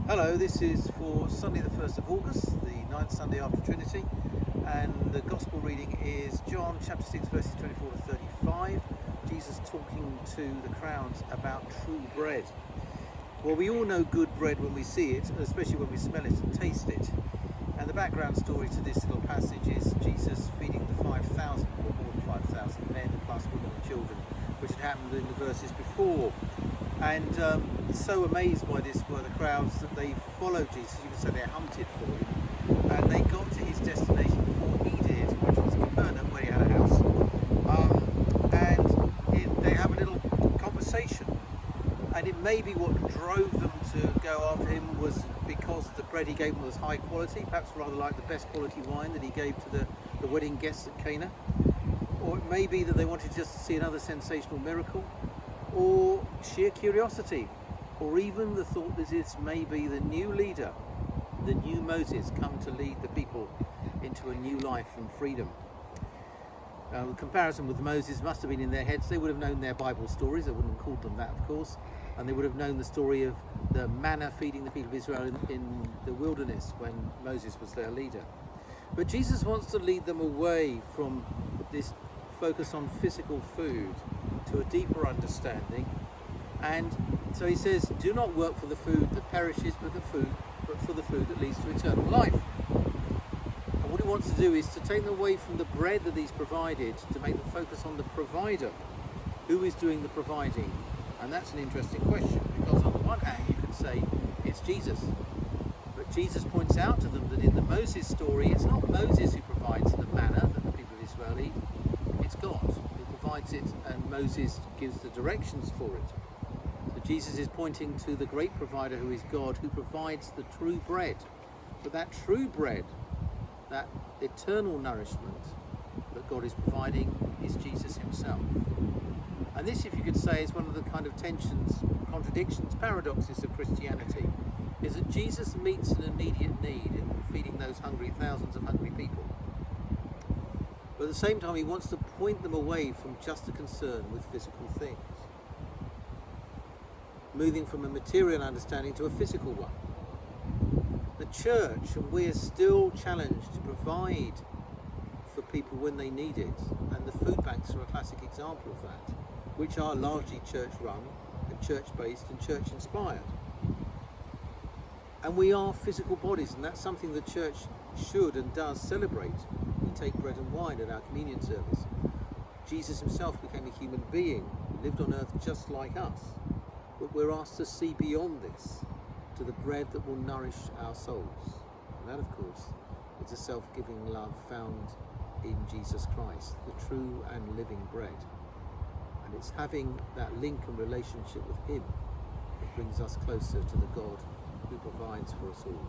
Hello, this is for Sunday the 1st of August, the ninth Sunday after Trinity, and the Gospel reading is John chapter 6 verses 24 to 35, Jesus talking to the crowds about true bread. Well, we all know good bread when we see it, especially when we smell it and taste it. And the background story to this little passage is Jesus feeding the 5,000, or more than 5,000 men, plus women and children, which had happened in the verses before. And so amazed by this were the crowds that they followed Jesus. You could say they hunted for him, and they got to his destination before he did, which was Capernaum, where he had a house. They have a little conversation, and it may be what drove them to go after him was because the bread he gave them was high quality, perhaps rather like the best quality wine that he gave to the wedding guests at Cana. Or it may be that they wanted just to see another sensational miracle, or sheer curiosity, or even the thought that this may be the new leader, the new Moses, come to lead the people into a new life and freedom. The comparison with Moses must have been in their heads. They would have known their Bible stories. They wouldn't have called them that, of course, and they would have known the story of the manna feeding the people of Israel in the wilderness when Moses was their leader. But Jesus wants to lead them away from this focus on physical food to a deeper understanding, and so he says, do not work for the food that perishes, but for the food that leads to eternal life. And what he wants to do is to take them away from the bread that he's provided, to make them focus on the provider. Who is doing the providing? And that's an interesting question, because on the one hand you could say it's Jesus, but Jesus points out to them that in the Moses story it's not Moses who provides the manna that the people of Israel eat, it's God who provides it, and Moses gives the directions for it. So Jesus is pointing to the great provider who is God, who provides the true bread. But that true bread, that eternal nourishment that God is providing, is Jesus himself. And this, if you could say, is one of the kind of tensions, contradictions, paradoxes of Christianity, is that Jesus meets an immediate need in feeding those thousands of hungry people. But at the same time, he wants to point them away from just a concern with physical things, moving from a material understanding to a physical one. The church, and we are still challenged to provide for people when they need it, and the food banks are a classic example of that, which are largely church-run and church-based and church-inspired. And we are physical bodies, and that's something the church should and does celebrate. We take bread and wine at our communion service. Jesus himself became a human being, lived on earth just like us. But we're asked to see beyond this, to the bread that will nourish our souls. And that, of course, is a self-giving love found in Jesus Christ, the true and living bread. And it's having that link and relationship with him that brings us closer to the God who provides for us all.